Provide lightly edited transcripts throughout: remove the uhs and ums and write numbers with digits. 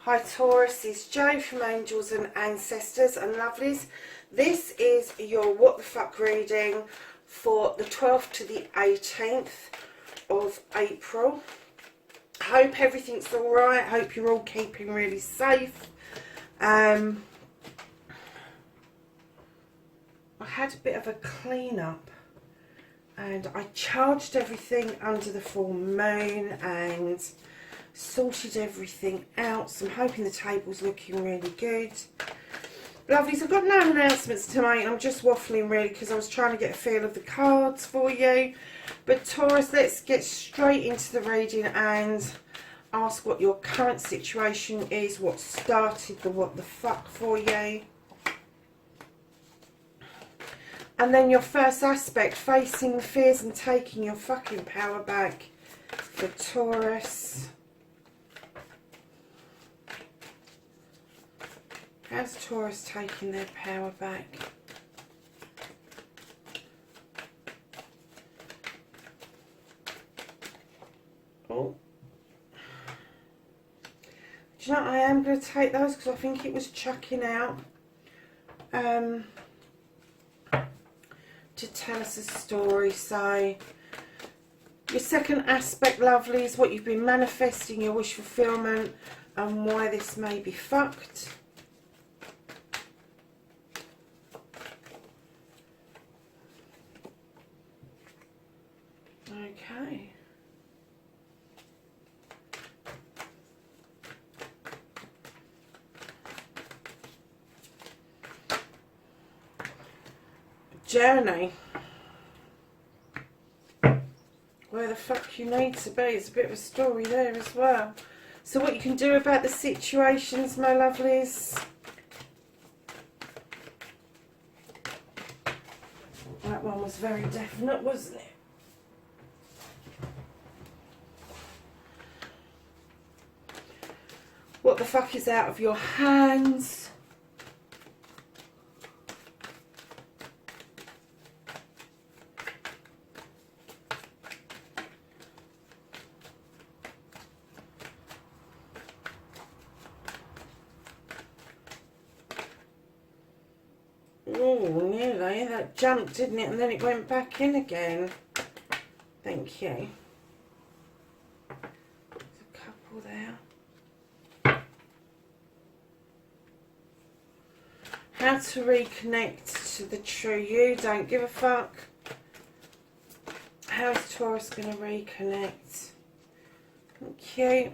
Hi Taurus, it's Jo from Angels and Ancestors and Lovelies. This is your What the Fuck reading for the 12th to the 18th of April. Hope everything's alright, hope you're all keeping really safe. I had a bit of a clean up and I charged everything under the full moon and sorted everything out, so I'm hoping the table's looking really good. Lovelies, I've got no announcements tonight. I'm just waffling really because I was trying to get a feel of the cards for you. But Taurus, let's get straight into the reading and ask what your current situation is, what started the what the fuck for you. And then your first aspect, facing the fears and taking your fucking power back for Taurus. How's Taurus taking their power back? Oh. Do you know, I am going to take those because I think it was chucking out to tell us a story. So, your second aspect, lovely, is what you've been manifesting, your wish fulfillment, and why this may be fucked. Okay. Journey. Where the fuck you need to be. It's a bit of a story there as well. So what you can do about the situations, my lovelies. That one was very definite, wasn't it? What the fuck is out of your hands? Oh, nearly. That jumped, didn't it? And then it went back in again. Thank you. There's a couple there. How to reconnect to the true you. Don't give a fuck. How is Taurus going to reconnect? Thank you.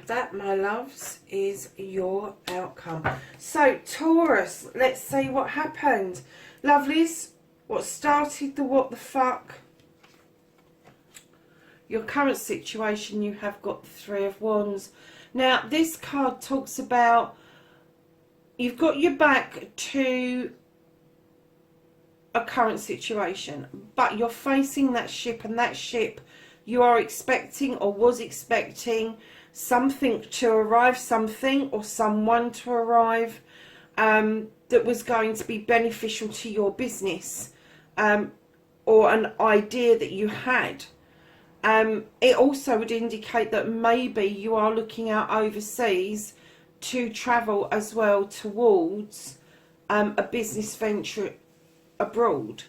That, my loves, is your outcome. So Taurus, let's see what happened. Lovelies, what started the what the fuck? Your current situation, you have got the Three of Wands. Now this card talks about you've got your back to a current situation, but you're facing that ship, and that ship you are expecting or was expecting something to arrive, something or someone to arrive that was going to be beneficial to your business, or an idea that you had. It also would indicate that maybe you are looking out overseas to travel as well towards a business venture abroad.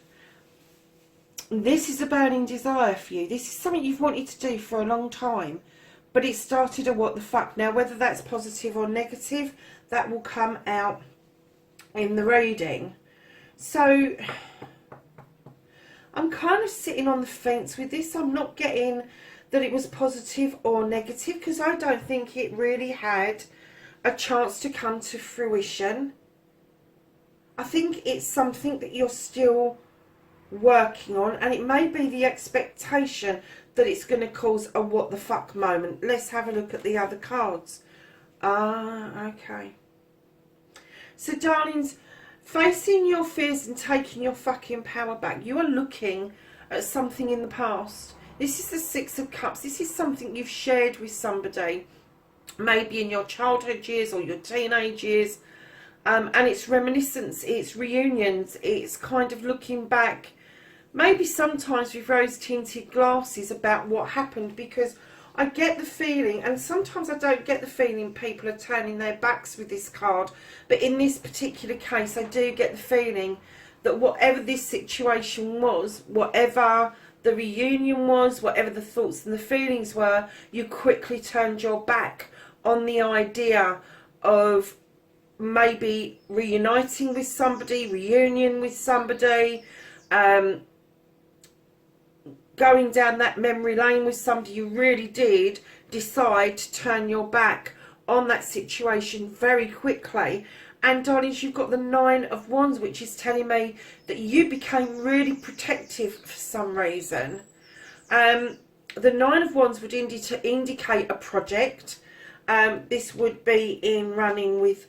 This is a burning desire for you. This is something you've wanted to do for a long time. But it started a what the fuck. Now, whether that's positive or negative, that will come out in the reading. So, I'm kind of sitting on the fence with this. I'm not getting that it was positive or negative, because I don't think it really had a chance to come to fruition. I think it's something that you're still working on, and it may be the expectation that it's going to cause a what the fuck moment. Let's have a look at the other cards. Okay. So darlings, facing your fears and taking your fucking power back, you are looking at something in the past. This is the Six of Cups. This is something you've shared with somebody. maybe in your childhood years or your teenage years. And it's reminiscence, it's reunions, it's kind of looking back, maybe sometimes with rose-tinted glasses about what happened, because I get the feeling, and sometimes I don't get the feeling people are turning their backs with this card, but in this particular case I do get the feeling that whatever this situation was, whatever the reunion was, whatever the thoughts and the feelings were, you quickly turned your back on the idea of maybe reuniting with somebody, reunion with somebody, going down that memory lane with somebody. You really did decide to turn your back on that situation very quickly. And darlings, you've got the 9 of Wands, which is telling me that you became really protective for some reason. The 9 of Wands would indicate a project. This would be in running with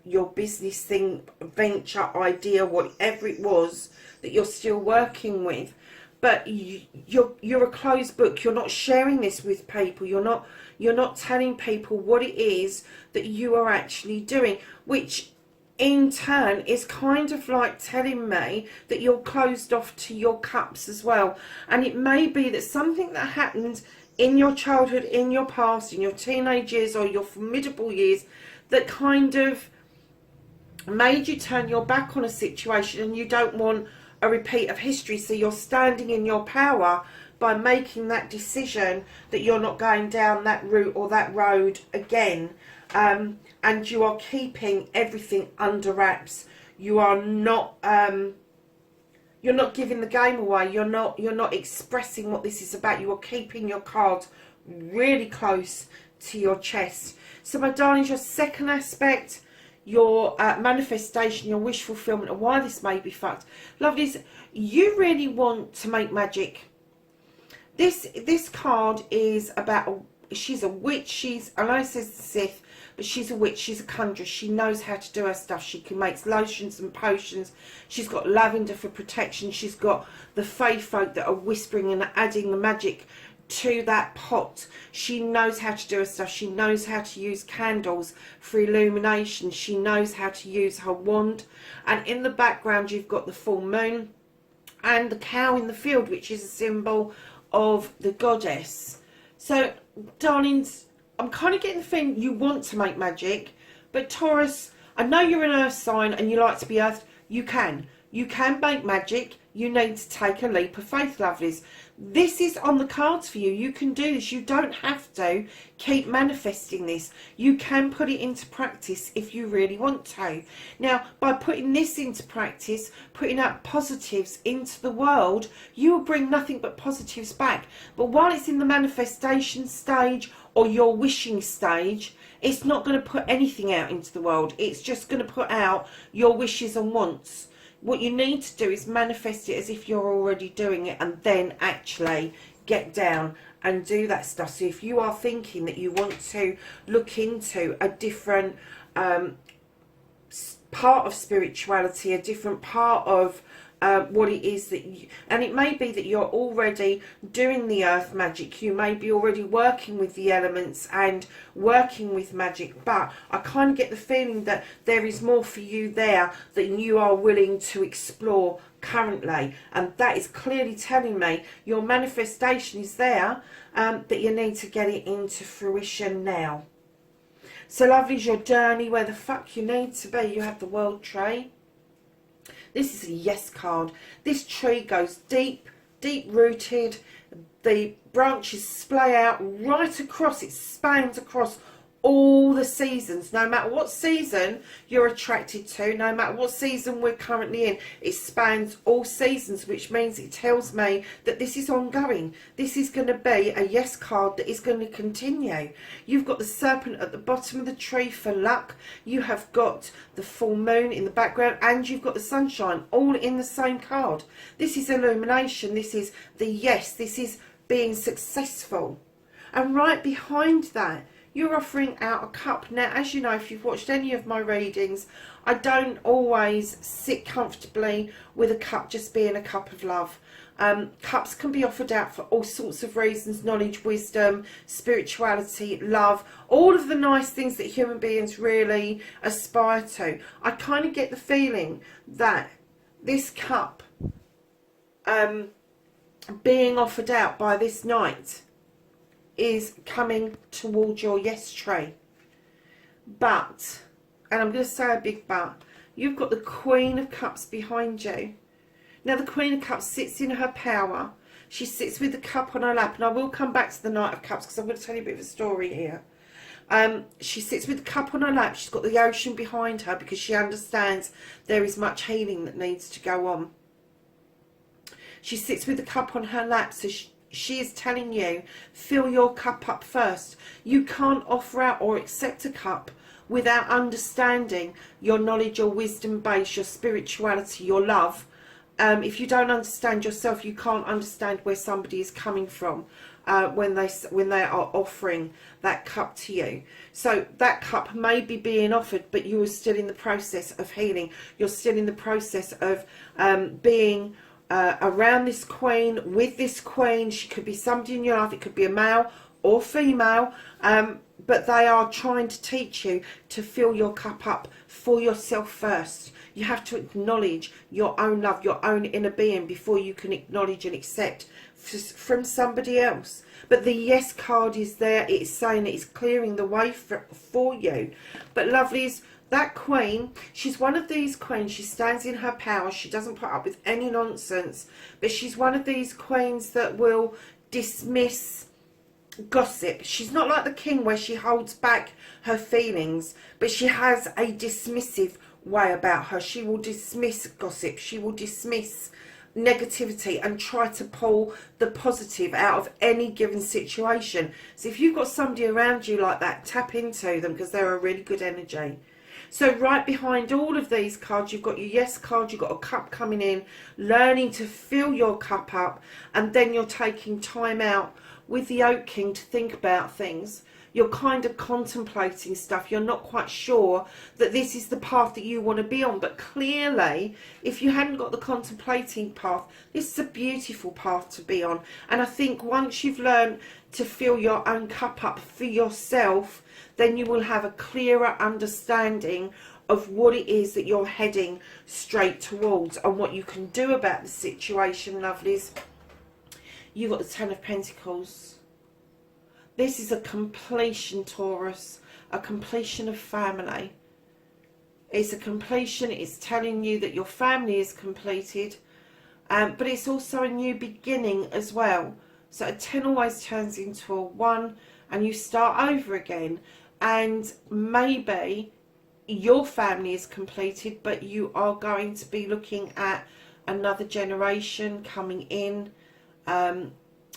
your business thing, venture, idea, whatever it was that you're still working with. But you're a closed book. You're not sharing this with people. You're not telling people what it is that you are actually doing, which in turn is kind of like telling me that you're closed off to your cups as well. And it may be that something that happened in your childhood, in your past, in your teenage years or your formidable years, that kind of made you turn your back on a situation, and you don't want a repeat of history. So you're standing in your power by making that decision that you're not going down that route or that road again, and you are keeping everything under wraps. You are not you're not giving the game away. You're not expressing what this is about. You are keeping your cards really close to your chest. So my darlings, your second aspect, your manifestation, your wish fulfillment, and why this may be fucked. Lovelies, you really want to make magic. This card is about, she's a witch. I know it says the Sith, but she's a witch. She's a conjuress. She knows how to do her stuff. She can make lotions and potions. She's got lavender for protection. She's got the fae folk that are whispering and adding the magic to that pot. She knows how to do her stuff. She knows how to use candles for illumination. She knows how to use her wand. And in the background you've got the full moon and the cow in the field, which is a symbol of the goddess. So darlings, I'm kind of getting the feeling you want to make magic, but Taurus, I know you're an earth sign and you like to be earth. You can make magic. You need to take a leap of faith, lovelies. This is on the cards for you. You can do this. You don't have to keep manifesting this. You can put it into practice if you really want to. Now, by putting this into practice, putting out positives into the world, you will bring nothing but positives back. But while it's in the manifestation stage or your wishing stage, it's not going to put anything out into the world. It's just going to put out your wishes and wants. What you need to do is manifest it as if you're already doing it, and then actually get down and do that stuff. So if you are thinking that you want to look into a different part of spirituality, a different part of what it is that you, and it may be that you're already doing the earth magic, you may be already working with the elements and working with magic, but I kind of get the feeling that there is more for you there than you are willing to explore currently, and that is clearly telling me your manifestation is there, that you need to get it into fruition now. So lovelies, your journey where the fuck you need to be. You have the World Tree. This is a yes card. This tree goes deep, deep rooted. The branches splay out right across. It spans across all the seasons. No matter what season you're attracted to, no matter what season we're currently in, it spans all seasons, which means it tells me that this is ongoing. This is going to be a yes card that is going to continue. You've got the serpent at the bottom of the tree for luck. You have got the full moon in the background, and you've got the sunshine, all in the same card. This is illumination. This is the yes. This is being successful. And right behind that, you're offering out a cup. Now, as you know, if you've watched any of my readings, I don't always sit comfortably with a cup just being a cup of love. Cups can be offered out for all sorts of reasons: knowledge, wisdom, spirituality, love, all of the nice things that human beings really aspire to. I kind of get the feeling that this cup being offered out by this knight is coming towards your yes tray. But, and I'm going to say a big but, you've got the Queen of Cups behind you. Now the Queen of Cups sits in her power. She sits with the cup on her lap, and I will come back to the Knight of Cups because I'm going to tell you a bit of a story here. She sits with the cup on her lap. She's got the ocean behind her because she understands there is much healing that needs to go on. She sits with the cup on her lap, so she is telling you, fill your cup up first. You can't offer out or accept a cup without understanding your knowledge, your wisdom base, your spirituality, your love. If you don't understand yourself, you can't understand where somebody is coming from when they are offering that cup to you. So that cup may be being offered, but you are still in the process of healing. You're still in the process of being around this queen, with this queen. She could be somebody in your life. It could be a male or female, but they are trying to teach you to fill your cup up for yourself first. You have to acknowledge your own love, your own inner being, before you can acknowledge and accept from somebody else. But the yes card is there. It's saying it's clearing the way for you. But lovelies, that queen, she's one of these queens. She stands in her power. She doesn't put up with any nonsense. But she's one of these queens that will dismiss gossip. She's not like the king where she holds back her feelings, but she has a dismissive way about her. She will dismiss gossip. She will dismiss negativity and try to pull the positive out of any given situation. So if you've got somebody around you like that, tap into them because they're a really good energy. So right behind all of these cards, you've got your yes card, you've got a cup coming in, learning to fill your cup up, and then you're taking time out with the Oak King to think about things. You're kind of contemplating stuff. You're not quite sure that this is the path that you want to be on. But clearly, if you hadn't got the contemplating path, this is a beautiful path to be on. And I think once you've learned to fill your own cup up for yourself, then you will have a clearer understanding of what it is that you're heading straight towards and what you can do about the situation, lovelies. You've got the Ten of Pentacles. This is a completion, Taurus, a completion of family. It's a completion. It's telling you that your family is completed, but it's also a new beginning as well. So a 10 always turns into a 1 and you start over again. And maybe your family is completed, but you are going to be looking at another generation coming in.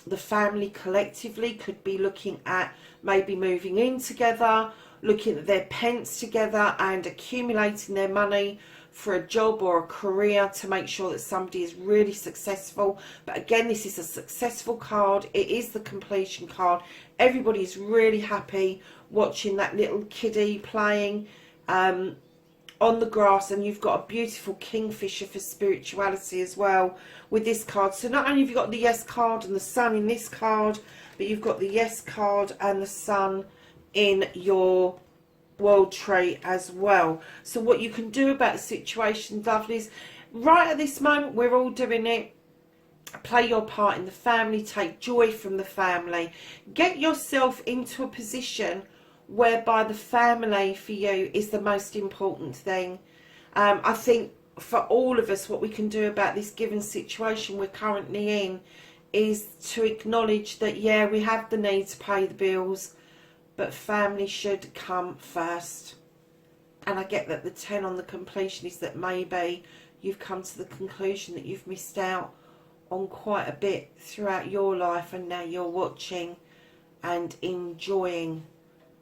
The family collectively could be looking at maybe moving in together, looking at their pence together and accumulating their money for a job or a career to make sure that somebody is really successful. But again, this is a successful card. It is the completion card. Everybody's really happy watching that little kiddie playing on the grass, and you've got a beautiful kingfisher for spirituality as well with this card. So not only have you got the yes card and the sun in this card, but you've got the yes card and the sun in your world tree as well. So what you can do about the situation, lovelies, right at this moment, we're all doing it. Play your part in the family, take joy from the family, get yourself into a position whereby the family for you is the most important thing. I think for all of us, what we can do about this given situation we're currently in is to acknowledge that, yeah, we have the need to pay the bills, but family should come first. And I get that the 10 on the completion is that maybe you've come to the conclusion that you've missed out on quite a bit throughout your life, and now you're watching and enjoying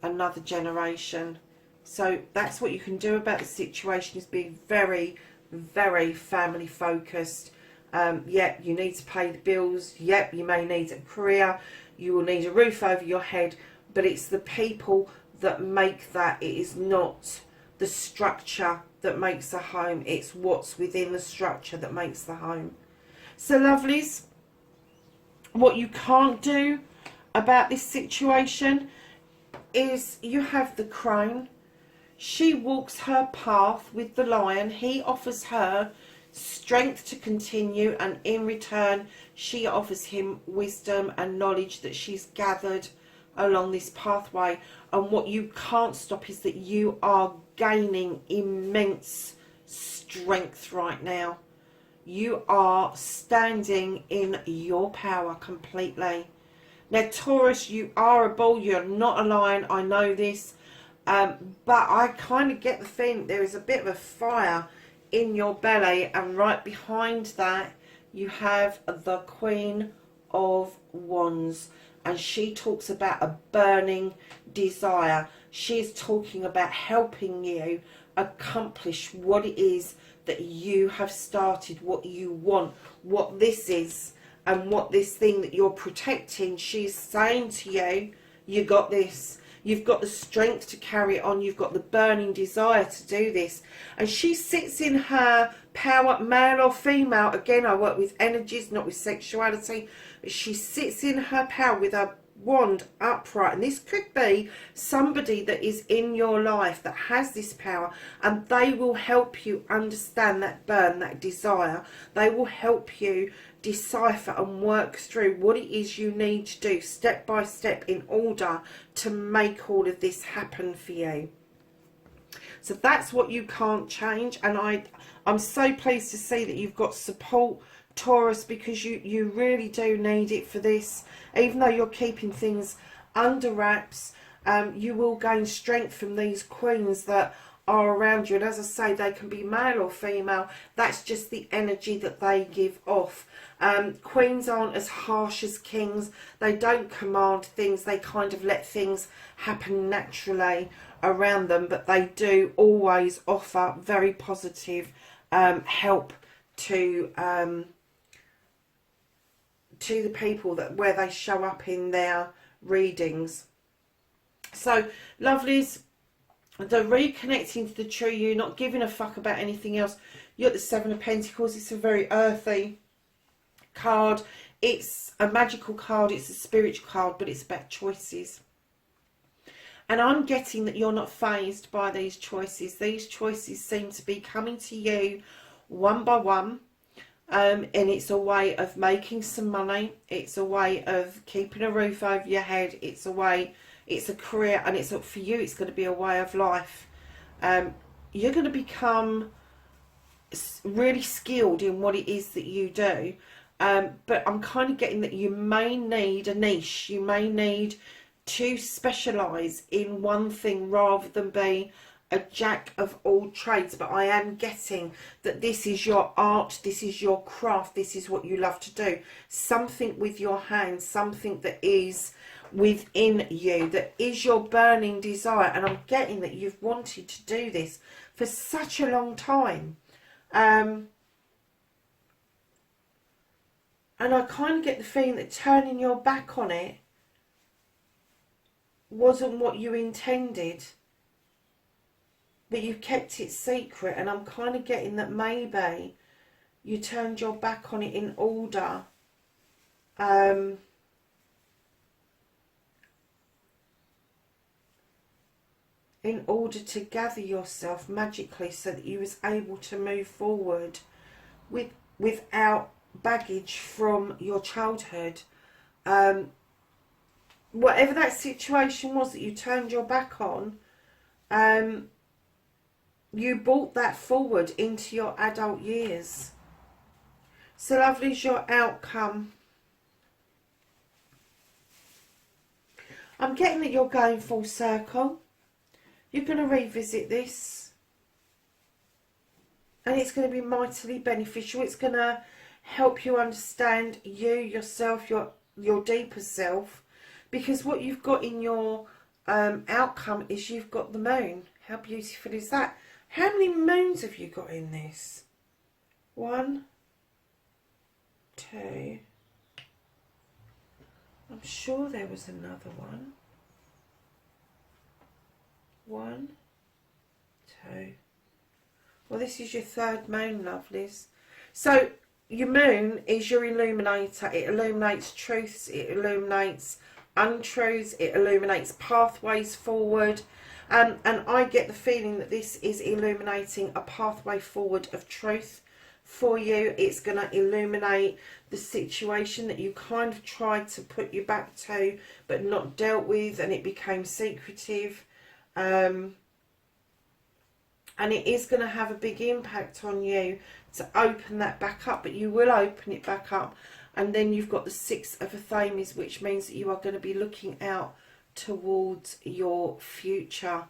another generation. So that's what you can do about the situation, is being very, very family focused. Yep, you need to pay the bills. Yep, you may need a career. You will need a roof over your head. But it's the people that make that. It is not the structure that makes a home. It's what's within the structure that makes the home. So lovelies, what you can't do about this situation is you have the crone. She walks her path with the lion. He offers her strength to continue, and in return she offers him wisdom and knowledge that she's gathered along this pathway. And what you can't stop is that you are gaining immense strength right now. You are standing in your power completely. Now, Taurus, you are a bull. You're not a lion. I know this. But I kind of get the feeling there is a bit of a fire in your belly. And right behind that, you have the Queen of Wands. And she talks about a burning desire. She's talking about helping you accomplish what it is that you have started, what you want, what this is, and what this thing that you're protecting. She's saying to you, you got this. You've got the strength to carry it on. You've got the burning desire to do this. And she sits in her power, male or female. Again, I work with energies, not with sexuality. But she sits in her power with her wand upright. And this could be somebody that is in your life that has this power. And they will help you understand that burn, that desire. They will help you decipher and work through what it is you need to do step by step in order to make all of this happen for you. So that's what you can't change. And I'm so pleased to see that you've got support, Taurus, because you really do need it for this. Even though you're keeping things under wraps, you will gain strength from these queens that are around you. And as I say, they can be male or female. That's just the energy that they give off. Queens aren't as harsh as kings. They don't command things. They kind of let things happen naturally around them. But they do always offer very positive help to the people that where they show up in their readings. So, lovelies, the reconnecting to the true you, not giving a fuck about anything else. You're at the Seven of Pentacles. It's a very earthy card. It's a magical card. It's a spiritual card, but it's about choices. And I'm getting that you're not fazed by these choices. These choices seem to be coming to you one by one. And it's a way of making some money. It's a way of keeping a roof over your head. It's a way, it's a career, and it's for you, it's going to be a way of life. You're going to become really skilled in what it is that you do. But I'm kind of getting that you may need a niche. You may need to specialise in one thing rather than be a jack of all trades. But I am getting that this is your art, this is your craft, this is what you love to do. Something with your hands, something that is within you, that is your burning desire. And I'm getting that you've wanted to do this for such a long time. And I kind of get the feeling that turning your back on it wasn't what you intended. But you've kept it secret, and I'm kind of getting that maybe you turned your back on it in order to gather yourself magically so that you was able to move forward without baggage from your childhood. Whatever that situation was that you turned your back on, you brought that forward into your adult years. So, lovely's your outcome. I'm getting that you're going full circle. You're going to revisit this. And it's going to be mightily beneficial. It's going to help you understand you, yourself, your deeper self. Because what you've got in your outcome is you've got the moon. How beautiful is that? How many moons have you got in this? 1, 2. I'm sure there was another one. 1, 2. Well, this is your third moon, lovelies. So your moon is your illuminator. It illuminates truths, it illuminates untruths, it illuminates pathways forward. And I get the feeling that this is illuminating a pathway forward of truth for you. It's going to illuminate the situation that you kind of tried to put your back to but not dealt with, and it became secretive. And it is going to have a big impact on you to open that back up, but you will open it back up. And then you've got the Six of Athames, which means that you are going to be looking out towards your future,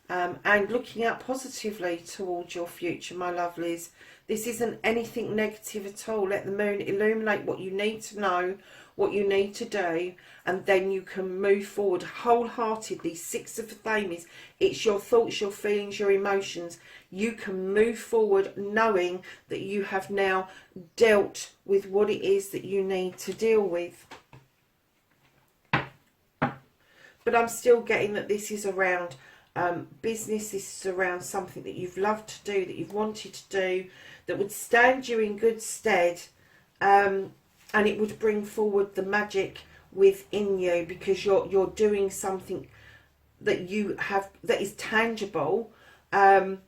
and looking out positively towards your future, my lovelies. This isn't anything negative at all. Let the moon illuminate what you need to know, what you need to do, and then you can move forward wholeheartedly. Six of Athames, it's your thoughts, your feelings, your emotions. You can move forward knowing that you have now dealt with what it is that you need to deal with. But I'm still getting that this is around business. This is around something that you've loved to do, that you've wanted to do, that would stand you in good stead, and it would bring forward the magic within you, because you're doing something that you have that is tangible, and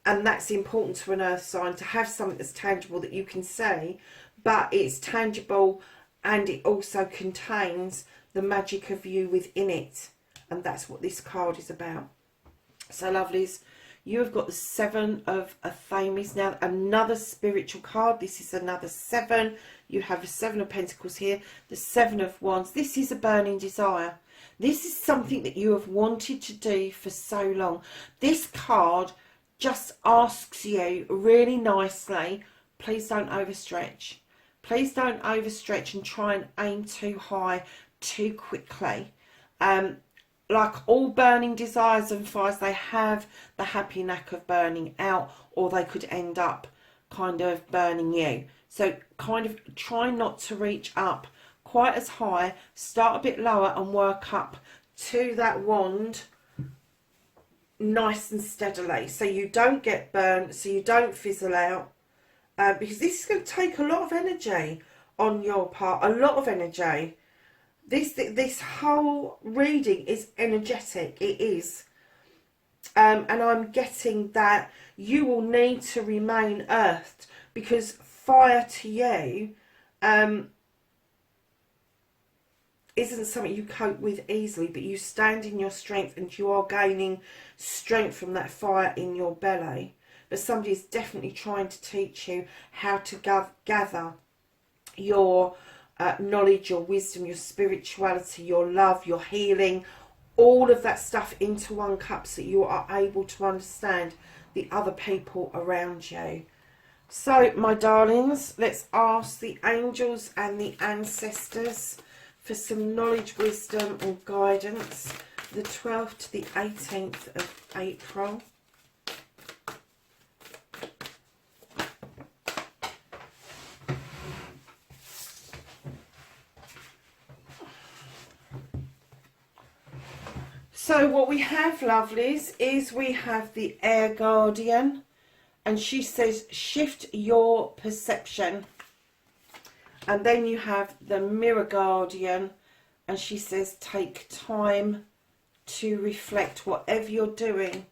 that's important to an earth sign, to have something that's tangible that you can see, but it's tangible and it also contains the magic of you within it. And that's what this card is about. So lovelies, you have got the Seven of Athames. Now another spiritual card. This is another 7. You have the 7 of Pentacles here, the 7 of Wands. This is a burning desire. This is something that you have wanted to do for so long. This card just asks you really nicely, please don't overstretch. Please don't overstretch and try and aim too high too quickly. Like all burning desires and fires, they have the happy knack of burning out, or they could end up kind of burning you. So kind of try not to reach up quite as high. Start a bit lower and work up to that wand nice and steadily, so you don't get burnt, so you don't fizzle out, because this is going to take a lot of energy on your part, a lot of energy. This whole reading is energetic, it is. And I'm getting that you will need to remain earthed, because fire to you isn't something you cope with easily, but you stand in your strength and you are gaining strength from that fire in your belly. But somebody is definitely trying to teach you how to gather your knowledge, your wisdom, your spirituality, your love, your healing, all of that stuff into one cup, so you are able to understand the other people around you. So my darlings, let's ask the angels and the ancestors for some knowledge, wisdom and guidance, the 12th to the 18th of April. So what we have, lovelies, is we have the Air Guardian, and she says shift your perception. And then you have the Mirror Guardian, and she says take time to reflect. Whatever you're doing,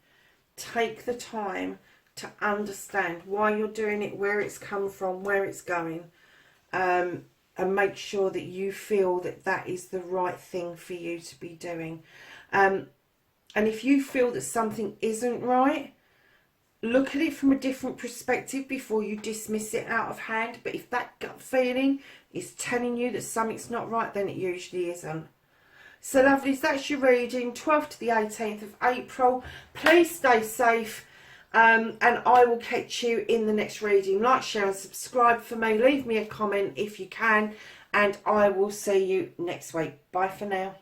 take the time to understand why you're doing it, where it's come from, where it's going, and make sure that you feel that that is the right thing for you to be doing. And if you feel that something isn't right, look at it from a different perspective before you dismiss it out of hand. But if that gut feeling is telling you that something's not right, then it usually isn't. So lovelies, that's your reading, 12th to the 18th of April. Please stay safe, and I will catch you in the next reading. Like, share and subscribe for me. Leave me a comment if you can, and I will see you next week. Bye for now.